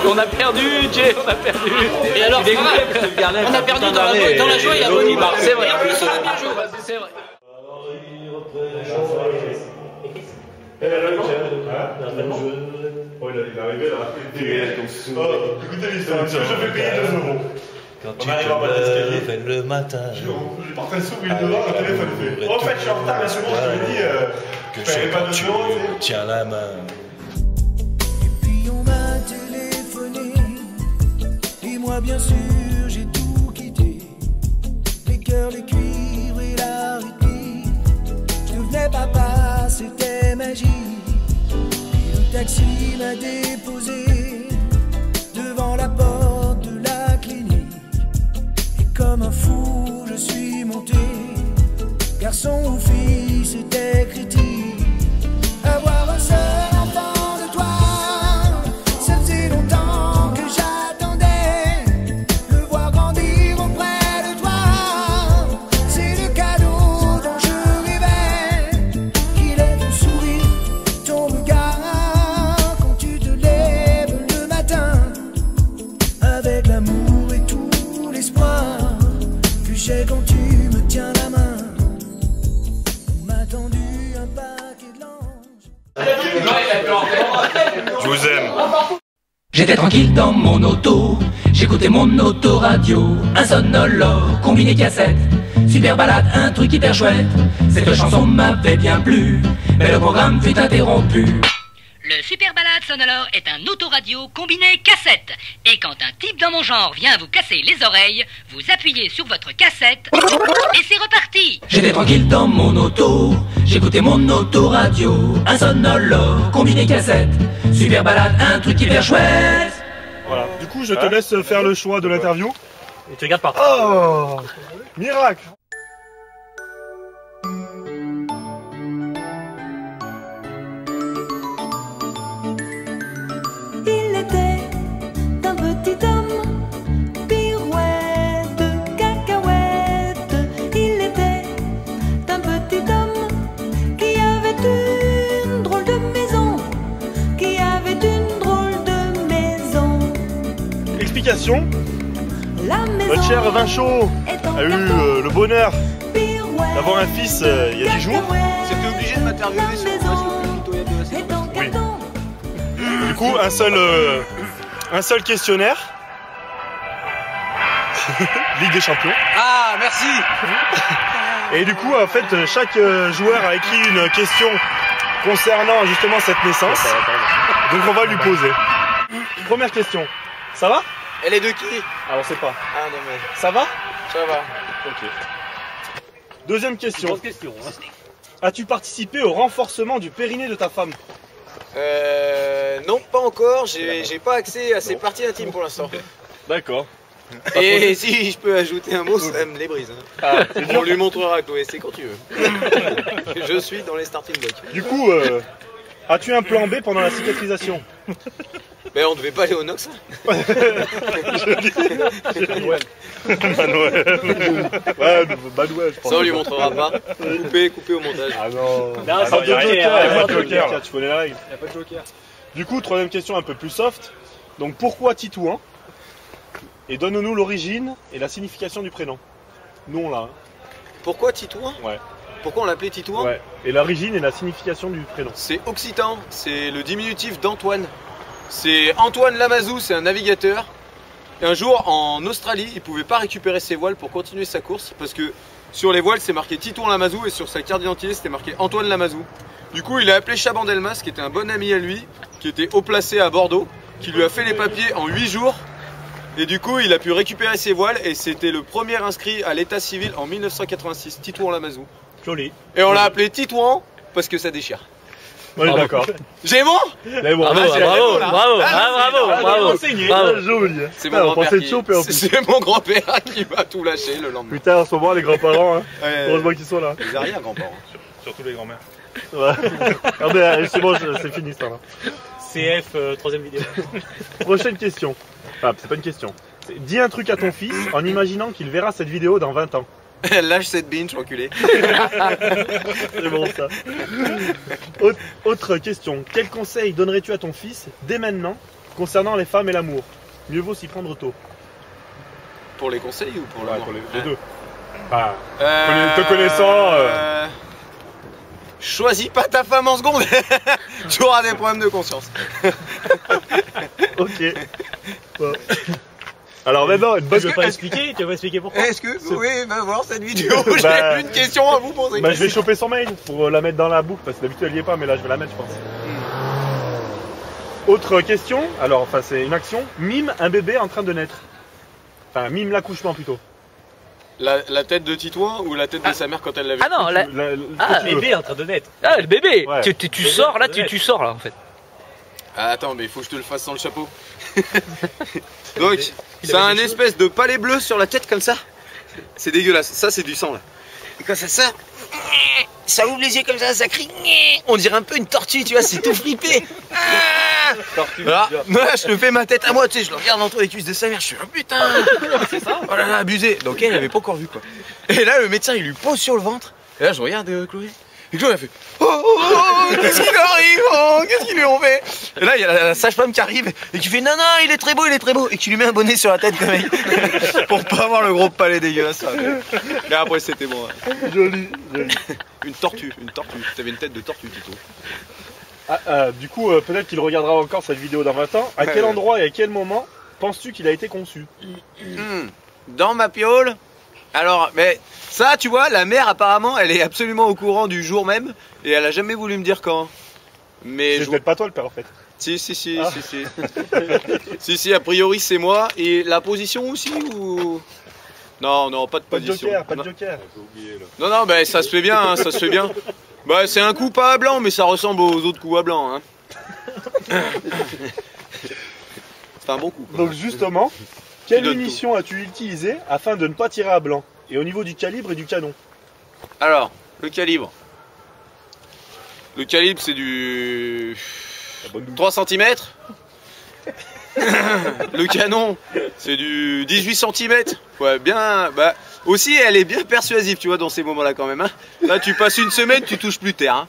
On a perdu, Jay, on a perdu. Et alors, on a perdu dans la joie, il y a Bonnie. C'est vrai. Et en plus, on a bien joué. C'est vrai. Oh, il est arrivé là. Écoutez l'histoire, je fais payer 2 €. Quand tu te lèves le matin, je partais s'ouvrir devant, le téléphone fait. En fait, je suis en retard, mais c'est bon, je te l'ai dit. que c'est quand tu tiens la main. Et puis on m'a téléphoné, et moi bien sûr j'ai tout quitté. Les cœurs, les cuivres et la rythmique. Je devenais papa, c'était magique. Et le taxi m'a déposé devant la porte de la clinique. Et comme un fou je suis monté, garçon ou fille c'était critique. Avoir un seul enfant de toi, ça faisait longtemps que j'attendais. Le voir grandir auprès de toi, c'est le cadeau dont je rêvais. Qu'il ait ton sourire, ton regard, quand tu te lèves le matin, avec l'amour et tout l'espoir que j'ai quand tu me tiens la main. On m'a tendu un paquet de langes. Je vous aime. J'étais tranquille dans mon auto, j'écoutais mon autoradio, un sonolore combiné cassette, super balade, un truc hyper chouette. Cette chanson m'avait bien plu, mais le programme fut interrompu. Le Super Balade Sonore est un autoradio combiné cassette. Et quand un type dans mon genre vient vous casser les oreilles, vous appuyez sur votre cassette et c'est reparti. J'étais tranquille dans mon auto, j'écoutais mon autoradio, un sonolore combiné cassette, super balade, un truc hyper chouette. Voilà. Du coup, je te laisse faire le choix de l'interview. Et tu regardes pas. Oh, miracle. Il était un petit homme, pirouette de cacahuètes. Il était un petit homme qui avait une drôle de maison, qui avait une drôle de maison. Explication. La maison Notre cher Vinchot a eu le bonheur d'avoir un fils il y a 10 jours. C'était obligé de m'interviewer sur le plus pitoyable de la série. Oui. Du coup, un seul questionnaire. Ligue des Champions. Ah, merci. Et du coup, en fait, chaque joueur a écrit une question concernant justement cette naissance. Donc on va lui poser. Première question. Ça va? Elle est de qui? Ah, on sait pas. Ah, dommage. Ça va? Ça va. Ok. Deuxième question. Grosse question. Hein. As-tu participé au renforcement du périnée de ta femme? Non, pas encore. J'ai pas accès à ses parties intimes pour l'instant. D'accord. Et si je peux ajouter un mot, ça me les brise. Hein. On lui montrera, Chloé, c'est quand tu veux. Je suis dans les starting blocks. Du coup, as-tu un plan B pendant la cicatrisation? Mais on devait pas aller au Nox. Manuel. Ouais, Manuel, je pense. Ça on lui montrera pas. Coupé au montage. Ah non. Non, c'est Il n'y a pas de joker. là. Tu connais la règle. Il n'y a pas de joker. Du coup, troisième question un peu plus soft. Donc pourquoi Titouan? Et donne-nous l'origine et la signification du prénom. Nous on l'a. Hein. Pourquoi Titouan? Ouais. Pourquoi on l'appelait Titouan? Ouais. Et l'origine et la signification du prénom. C'est occitan, c'est le diminutif d'Antoine. C'est Antoine Lamazou, c'est un navigateur. Et un jour en Australie, il pouvait pas récupérer ses voiles pour continuer sa course parce que sur les voiles c'est marqué Titouan Lamazou et sur sa carte d'identité c'était marqué Antoine Lamazou. Du coup il a appelé Chabandelmas qui était un bon ami à lui, qui était haut placé à Bordeaux, qui lui a fait les papiers en 8 jours. Et du coup il a pu récupérer ses voiles et c'était le premier inscrit à l'état civil en 1986, Titouan Lamazou. Joli. Et on l'a appelé Titouan parce que ça déchire. Oui, d'accord. J'ai bon? Bravo. Joli. C'est mon grand-père qui m'a tout lâché le lendemain. Putain, en ce moment, les grands-parents, hein. Ouais. Heureusement qu'ils sont là. Les arrière-grands-parents. Surtout les grands-mères. Ouais. Ah, mais c'est bon, c'est fini ça. Là. CF, troisième vidéo. Prochaine question. Ah, c'est pas une question. Dis un truc à ton fils en imaginant qu'il verra cette vidéo dans 20 ans. Lâche cette binge, enculé. C'est bon ça. Autre question. Quel conseil donnerais-tu à ton fils dès maintenant concernant les femmes et l'amour? Mieux vaut s'y prendre tôt. Pour les conseils ou pour l'amour? Pour les deux. Ah, te connaissant. Choisis pas ta femme en seconde. Tu auras des problèmes de conscience. Ok. Bon. Alors maintenant, une bonne Tu veux pas expliquer? Tu veux pas expliquer pourquoi? Est-ce que vous pouvez voir cette vidéo? J'ai une question à vous poser. Bah, je vais choper son mail pour la mettre dans la boucle parce que d'habitude elle y est pas, mais là je vais la mettre, je pense. Autre question, alors enfin c'est une action. Mime un bébé en train de naître. Enfin, mime l'accouchement plutôt. La tête de Titouan ou la tête de sa mère quand elle l'avait? Ah non, Le bébé en train de naître. Ah, le bébé. Ouais. Tu sors là, tu sors là en fait. Ah, attends, mais il faut que je te le fasse sans le chapeau. Donc, ça a un espèce de palais bleu sur la tête comme ça. C'est dégueulasse. Ça, c'est du sang là. Et quand ça sort, ça ouvre les yeux comme ça crie. On dirait un peu une tortue, tu vois, c'est tout flippé. Voilà. Moi, je te fais ma tête à moi, tu sais, je le regarde entre les cuisses de sa mère, je suis oh putain. C'est ça. Oh là là, abusé. Donc elle avait pas encore vu quoi. Et là, le médecin, il lui pose sur le ventre. Et là, je regarde Chloé. Et Chloé, elle fait qu'est-ce qui lui arrive? Qu'est-ce qu'ils lui ont fait? Et là, il y a la sage-femme qui arrive et qui fait non, il est très beau, et qui lui met un bonnet sur la tête quand même. Pour pas avoir le gros palais dégueulasse. Mais après, c'était bon. Hein. Joli. Une tortue. T'avais une tête de tortue, Tito. Du coup, peut-être qu'il regardera encore cette vidéo dans 20 ans. À quel endroit et à quel moment penses-tu qu'il a été conçu? Dans ma piole. Alors, mais ça, tu vois, la mère apparemment, elle est absolument au courant du jour même et elle a jamais voulu me dire quand. Mais C'est peut-être pas toi le père en fait. Si. Si, a priori c'est moi. Et la position aussi ou... Non, pas de position. Pas de joker. Non, bah ça se fait bien, hein, ça se fait bien. Bah c'est un coup pas à blanc, mais ça ressemble aux autres coups à blanc. Hein. C'est un bon coup. Donc justement, quelle munition as-tu utilisé afin de ne pas tirer à blanc? Et au niveau du calibre et du canon? Alors, le calibre. Le calibre c'est du 3 cm. Le canon c'est du 18 cm. Ouais, bien. Bah, aussi elle est bien persuasive, tu vois, dans ces moments-là quand même. Hein. Là tu passes une semaine, tu touches plus terre. Hein.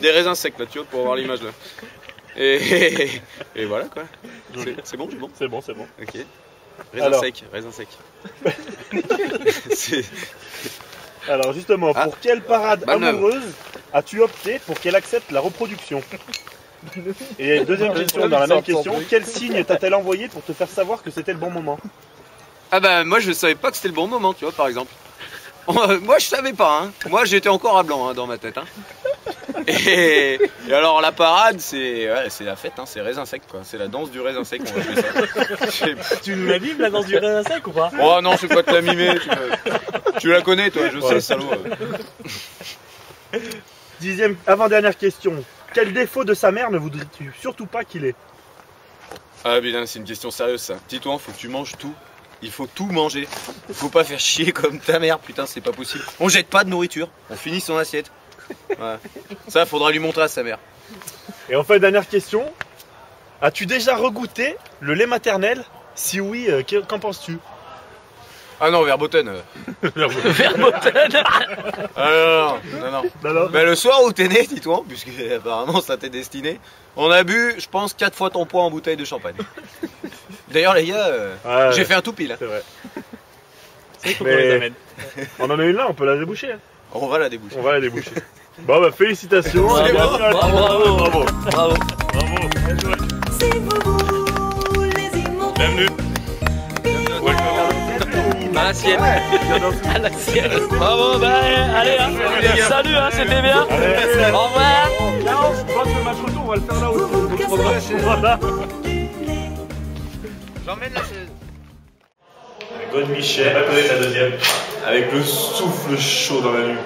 Des raisins secs là, tu vois, pour avoir l'image là. Et voilà quoi. C'est bon, C'est bon. Ok. Raisin sec. Alors justement, pour quelle parade amoureuse as-tu opté pour qu'elle accepte la reproduction? Et deuxième question dans la même question, quel signe t'a-t-elle envoyé pour te faire savoir que c'était le bon moment? Ah bah moi je savais pas que c'était le bon moment, tu vois, par exemple. Moi je savais pas, hein. Moi j'étais encore à blanc hein, dans ma tête. Hein. Et alors la parade c'est la fête, hein. C'est raisin sec quoi, c'est la danse du raisin sec, on va appeler ça. Tu nous la mimes la danse du raisin sec ou pas? Oh non, je vais pas te la mimer, tu la connais toi, je sais salaud. Dixième, avant-dernière question, quel défaut de sa mère ne voudrais-tu surtout pas qu'il ait? Ah putain, c'est une question sérieuse ça. Titouan, faut que tu manges tout. Il faut tout manger. Faut pas faire chier comme ta mère, putain, c'est pas possible. On jette pas de nourriture, on finit son assiette. Ouais. Ça, faudra lui montrer à sa mère. Et enfin, dernière question. As-tu déjà regoûté le lait maternel? Si oui, qu'en penses-tu? Ah non, Verboten. Verboten. Ah non. Mais le soir où t'es né, Titouan, puisque apparemment ça t'est destiné, on a bu, je pense, 4 fois ton poids en bouteille de champagne. D'ailleurs, les gars, j'ai fait un tout pile. C'est vrai. C'est vrai qu'on les amène. On en a une là, on peut la déboucher. Hein. On va la déboucher. Bon bah félicitations. C'est bon. Bravo. C'est vous, les immondes. Bienvenue. À l'assiette. À l'assiette. Bravo, bah allez, hein. Salut, hein, c'était bien. Au revoir. Je pense que le match retour, on va le faire là-haut. Voilà. J'emmène la chaise. Bonne Michel, à côté de la deuxième. Avec le souffle chaud dans la nuit.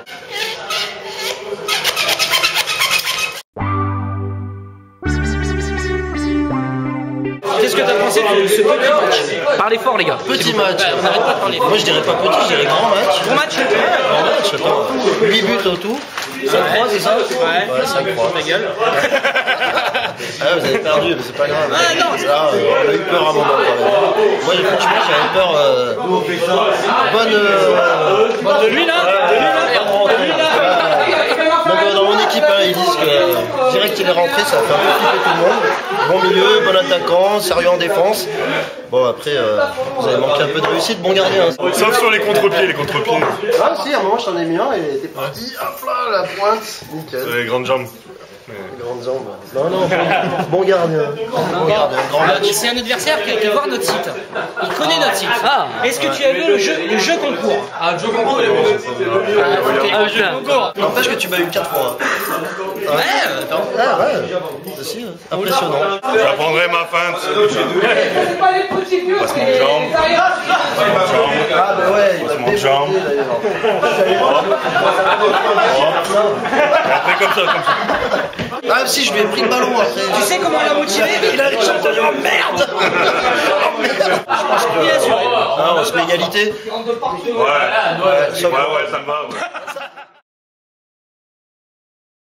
Qu'est-ce que t'as pensé de ce petit match? Parlez fort, les gars. Petit match. On n'arrête pas de parler. Moi je dirais pas petit, je dirais grand match. Bon match. Grand match, attends. 8 buts au tout. 5-3, c'est ça? Ouais, 5-3. Ta gueule. Ah, vous avez perdu, mais c'est pas grave. Ah non, là, on a eu peur à un moment quand même. Moi, franchement, j'avais peur. Bonne de lui là. Donc dans mon équipe, ils disent que direct qu'il est rentré, ça a fait un peu flipper tout le monde. Bon milieu, bon attaquant, sérieux en défense. Bon après, vous avez manqué un peu de réussite, bon gardien. Sauf sur les contre-pieds, Ah si, à un moment j'en ai mis un et t'es parti, hop là, la pointe, nickel. Les grandes jambes. Les grandes jambes. Non, bon gardien. Bon gardien, grand match. C'est un adversaire qui a été voir notre site. Il connaît notre site. Est-ce que tu as vu le jeu concours? Ah, le jeu concours, Un jeu concours. N'empêche que tu m'as eu 4 fois. Ouais, attends. Ah ouais, aussi, impressionnant. J'apprendrai ma feinte. Passe mon jambe. Ah bah ouais, Passe mon jambe. Après comme ça. Ah si, je lui ai pris le ballon après. Tu sais comment on l'a motivé? Il a chanté oh merde. Oh merde. Je pense que on se met égalité. Ouais, ça me va. Ouais.